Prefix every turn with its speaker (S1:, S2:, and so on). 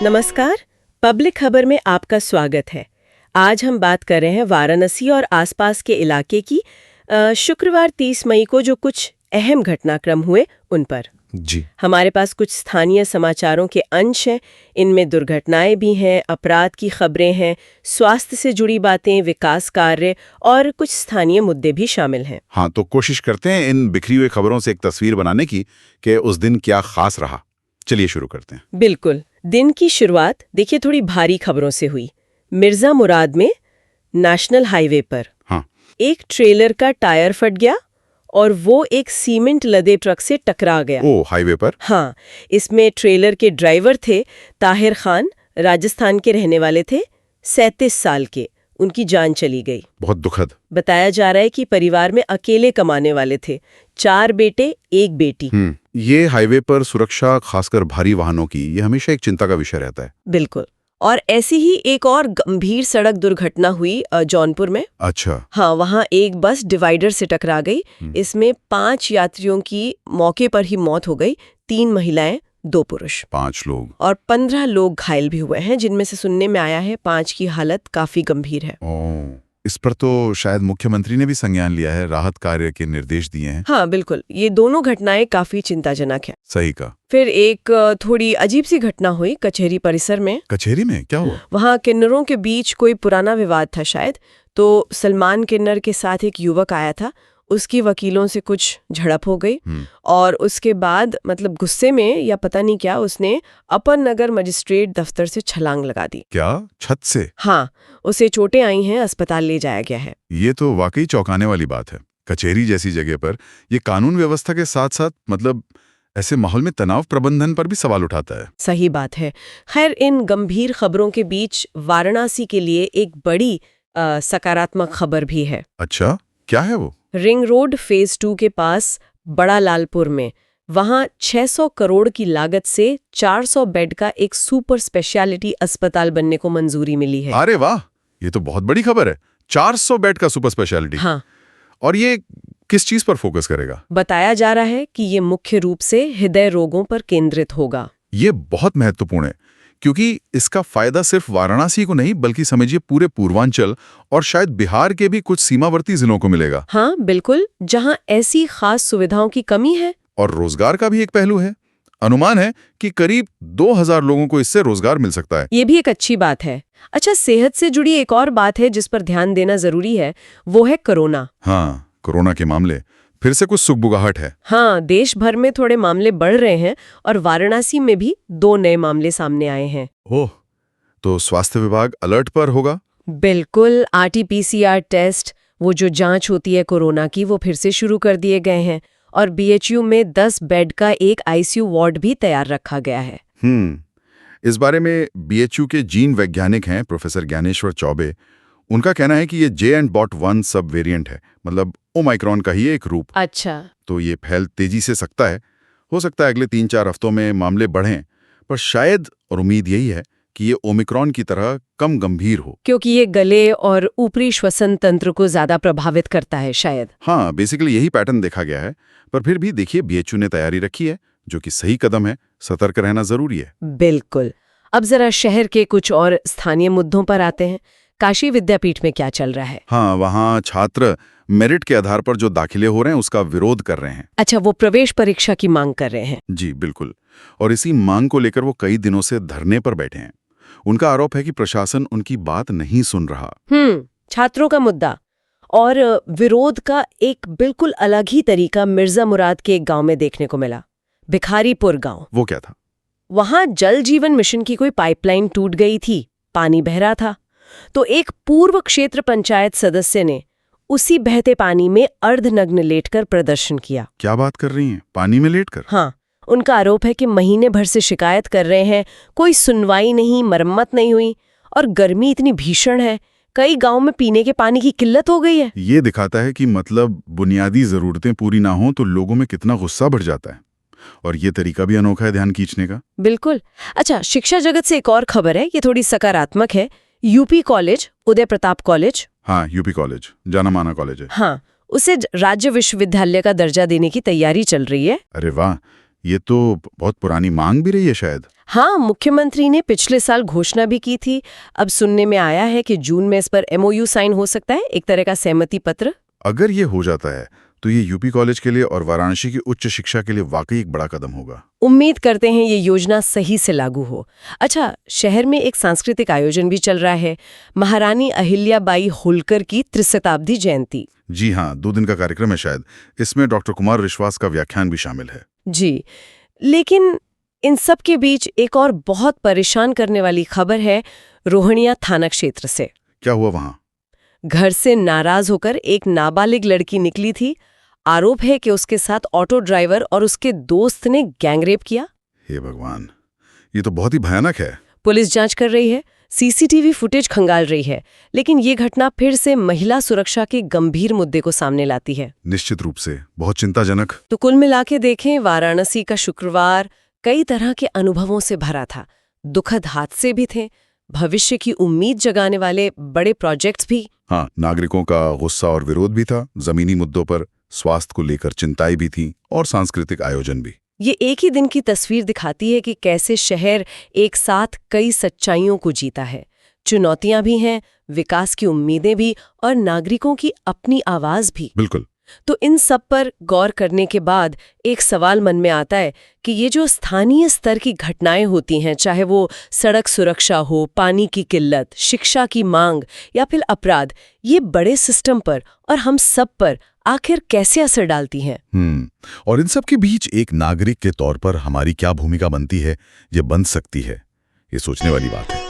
S1: नमस्कार। पब्लिक खबर में आपका स्वागत है। आज हम बात कर रहे हैं वाराणसी और आसपास के इलाके की शुक्रवार 30 मई को जो कुछ अहम घटनाक्रम हुए उन पर।
S2: जी।
S1: हमारे पास कुछ स्थानीय समाचारों के अंश हैं। इनमें दुर्घटनाएं भी हैं, अपराध की खबरें हैं, स्वास्थ्य से जुड़ी बातें, विकास कार्य और कुछ स्थानीय मुद्दे भी शामिल हैं।
S2: हाँ, तो कोशिश करते हैं इन बिखरी हुई खबरों से एक तस्वीर बनाने की कि उस दिन क्या खास रहा। चलिए शुरू करते हैं।
S1: बिल्कुल। दिन की शुरुआत देखिए थोड़ी भारी खबरों से हुई। मिर्जा मुराद में नेशनल हाईवे पर
S2: हाँ।
S1: एक ट्रेलर का टायर फट गया और वो एक सीमेंट लदे ट्रक से टकरा गया।
S2: ओ, हाईवे पर?
S1: हाँ, इसमें ट्रेलर के ड्राइवर थे ताहिर खान, राजस्थान के रहने वाले थे, 37 साल के। उनकी जान चली गई।
S2: बहुत दुखद।
S1: बताया जा रहा है कि परिवार में अकेले कमाने वाले थे, 4 बेटे, 1 बेटी।
S2: ये हाईवे पर सुरक्षा, खासकर भारी वाहनों की, ये हमेशा एक चिंता का विषय रहता है।
S1: बिल्कुल। और ऐसी ही एक और गंभीर सड़क दुर्घटना हुई जौनपुर में।
S2: अच्छा।
S1: हाँ, वहाँ एक बस डिवाइडर से टकरा गई। इसमें 5 यात्रियों की मौके पर ही मौत हो गई, 3 महिलाएं, 2 पुरुष।
S2: 5 लोग।
S1: और 15 लोग घायल भी हुए हैं, जिनमें से सुनने में आया है 5 की हालत काफी गंभीर है।
S2: इस पर तो शायद मुख्यमंत्री ने भी संज्ञान लिया है, राहत कार्य के निर्देश दिए हैं।
S1: हाँ बिल्कुल, ये दोनों घटनाएं काफी चिंताजनक है।
S2: सही कहा।
S1: फिर एक थोड़ी अजीब सी घटना हुई कचहरी परिसर में।
S2: कचहरी में क्या हुआ?
S1: वहाँ किन्नरों के बीच कोई पुराना विवाद था शायद, तो सलमान किन्नर के साथ एक युवक आया था, उसकी वकीलों से कुछ झड़प हो गई और उसके बाद मतलब गुस्से में या पता नहीं क्या उसने अपर नगर मजिस्ट्रेट दफ्तर से छलांग लगा दी।
S2: क्या, छत से?
S1: हाँ, उसे चोटें आई हैं, अस्पताल ले जाया गया है।
S2: ये तो वाकई चौंकाने वाली बात है। कचहरी जैसी जगह पर ये कानून व्यवस्था के साथ साथ मतलब ऐसे माहौल में तनाव प्रबंधन पर भी सवाल उठाता है।
S1: सही बात है। खैर, इन गंभीर खबरों के बीच वाराणसी के लिए एक बड़ी सकारात्मक खबर भी है।
S2: अच्छा, क्या है वो?
S1: रिंग रोड फेज 2 के पास बड़ा लालपुर में वहां 600 करोड़ की लागत से 400 बेड का एक सुपर स्पेशलिटी अस्पताल बनने को मंजूरी मिली है।
S2: अरे वाह, ये तो बहुत बड़ी खबर है। 400 बेड का सुपर स्पेशलिटी।
S1: हाँ।
S2: और ये किस चीज पर फोकस करेगा?
S1: बताया जा रहा है कि ये मुख्य रूप से हृदय रोगों पर केंद्रित होगा।
S2: ये बहुत महत्वपूर्ण है, क्योंकि इसका फायदा सिर्फ वाराणसी को नहीं बल्कि समझिए पूरे पूर्वांचल और शायद बिहार के भी कुछ सीमावर्ती जिलों को मिलेगा।
S1: हाँ बिल्कुल, जहाँ ऐसी खास सुविधाओं की कमी है।
S2: और रोजगार का भी एक पहलू है। अनुमान है कि करीब 2000 लोगों को इससे रोजगार मिल सकता है।
S1: ये भी एक अच्छी बात है। अच्छा, सेहत से जुड़ी एक और बात है जिस पर ध्यान देना जरूरी है, वो है कोरोना।
S2: हाँ, कोरोना के मामले फिर से कुछ सुगबुगाहट है।
S1: हाँ, देश भर में थोड़े मामले बढ़ रहे हैं और वाराणसी में भी 2 नए मामले सामने आए हैं।
S2: ओह, तो स्वास्थ्य विभाग अलर्ट पर होगा।
S1: बिल्कुल। RT-PCR टेस्ट, वो जो जांच होती है कोरोना की, वो फिर से शुरू कर दिए गए हैं और BHU में 10 बेड का एक ICU वार्ड भी तैयार रखा गया है।
S2: इस बारे में BHU के जीन वैज्ञानिक हैं प्रोफेसर ज्ञानेश्वर चौबे। उनका कहना है कि ये JN.1 सब वेरिएंट है, मतलब ओमाइक्रॉन का ही एक रूप।
S1: अच्छा।
S2: तो ये फैल तेजी से सकता है। हो सकता है अगले 3-4 हफ्तों में मामले बढ़ें, पर शायद और उम्मीद यही है कि ये ओमिक्रॉन की तरह कम गंभीर हो,
S1: क्योंकि ये गले और ऊपरी श्वसन तंत्र को ज्यादा प्रभावित करता है शायद।
S2: हाँ, बेसिकली यही पैटर्न देखा गया है। पर फिर भी देखिए, BHU ने तैयारी रखी है, जो कि सही कदम है। सतर्क रहना जरूरी है।
S1: बिल्कुल। अब जरा शहर के कुछ और स्थानीय मुद्दों पर आते हैं। काशी विद्यापीठ में क्या चल रहा है?
S2: हाँ, वहाँ छात्र मेरिट के आधार पर जो दाखिले हो रहे हैं उसका विरोध कर रहे हैं।
S1: अच्छा, वो प्रवेश परीक्षा की मांग कर रहे हैं।
S2: जी बिल्कुल। और इसी मांग को लेकर वो कई दिनों से धरने पर बैठे हैं। उनका आरोप है कि प्रशासन उनकी बात नहीं सुन रहा।
S1: छात्रों का मुद्दा और विरोध का एक बिल्कुल अलग ही तरीका मिर्जा मुराद के एक गांव में देखने को मिला, भिखारीपुर गांव।
S2: वो क्या था?
S1: वहां जल जीवन मिशन की कोई पाइपलाइन टूट गई थी, पानी बह रहा था। तो एक पूर्व क्षेत्र पंचायत सदस्य ने उसी बहते पानी में अर्धनग्न लेटकर प्रदर्शन किया।
S2: क्या बात कर रही हैं? पानी में लेटकर?
S1: हाँ, उनका आरोप है कि महीने भर से शिकायत कर रहे हैं, कोई सुनवाई नहीं, मरम्मत नहीं हुई और गर्मी इतनी भीषण है, कई गांव में पीने के पानी की किल्लत हो गई है।
S2: ये दिखाता है कि मतलब बुनियादी जरूरतें पूरी ना हो तो लोगों में कितना गुस्सा बढ़ जाता है। और ये तरीका भी अनोखा है ध्यान खींचने का।
S1: बिल्कुल। अच्छा, शिक्षा जगत से एक और खबर है, ये थोड़ी सकारात्मक है। UP college, Uday Pratap college.
S2: हाँ, यूपी कॉलेज जाना माना कॉलेज है।
S1: हाँ, उसे राज्य विश्वविद्यालय का दर्जा देने की तैयारी चल रही है।
S2: अरे वाह, ये तो बहुत पुरानी मांग भी रही है शायद।
S1: हाँ, मुख्यमंत्री ने पिछले साल घोषणा भी की थी। अब सुनने में आया है कि जून में इस पर MOU साइन हो सकता है, एक तरह का सहमति पत्र।
S2: अगर ये हो जाता है तो ये यूपी कॉलेज के लिए और वाराणसी की उच्च शिक्षा के लिए वाकई एक बड़ा कदम होगा।
S1: उम्मीद करते हैं ये योजना सही से लागू हो। अच्छा, शहर में एक सांस्कृतिक आयोजन भी चल रहा है, महारानी अहिल्याबाई होलकर की त्रिशताब्दी जयंती।
S2: जी हाँ, 2 दिन का कार्यक्रम है शायद। इसमें डॉक्टर कुमार विश्वास का व्याख्यान भी शामिल है।
S1: जी, लेकिन इन सब के बीच एक और बहुत परेशान करने वाली खबर है रोहनिया थाना क्षेत्र से।
S2: क्या हुआ वहाँ?
S1: घर से नाराज होकर एक नाबालिग लड़की निकली थी। आरोप है कि उसके साथ ऑटो ड्राइवर और उसके दोस्त ने गैंगरेप किया।
S2: हे भगवान, ये तो बहुत ही भयानक है।
S1: पुलिस जांच कर रही है, CCTV फुटेज खंगाल रही है, लेकिन ये घटना फिर से महिला सुरक्षा के गंभीर मुद्दे को सामने लाती है।
S2: निश्चित रूप से बहुत चिंताजनक।
S1: तो कुल मिला के देखें, वाराणसी का शुक्रवार कई तरह के अनुभवों से भरा था। दुखद हादसे भी थे, भविष्य की उम्मीद जगाने वाले बड़े प्रोजेक्ट्स भी।
S2: हाँ, नागरिकों का गुस्सा और विरोध भी था, जमीनी मुद्दों पर स्वास्थ्य को लेकर चिंताएं भी थी और सांस्कृतिक आयोजन भी।
S1: ये एक ही दिन की तस्वीर दिखाती है कि कैसे शहर एक साथ कई सच्चाइयों को जीता है। चुनौतियां भी हैं, विकास की उम्मीदें भी और नागरिकों की अपनी आवाज भी।
S2: बिल्कुल।
S1: तो इन सब पर गौर करने के बाद एक सवाल मन में आता है कि ये जो स्थानीय स्तर की घटनाएं होती हैं, चाहे वो सड़क सुरक्षा हो, पानी की किल्लत, शिक्षा की मांग या फिर अपराध, ये बड़े सिस्टम पर और हम सब पर आखिर कैसे असर डालती हैं?
S2: और इन सब के बीच एक नागरिक के तौर पर हमारी क्या भूमिका बनती है, ये बन सकती है, ये सोचने वाली बात है।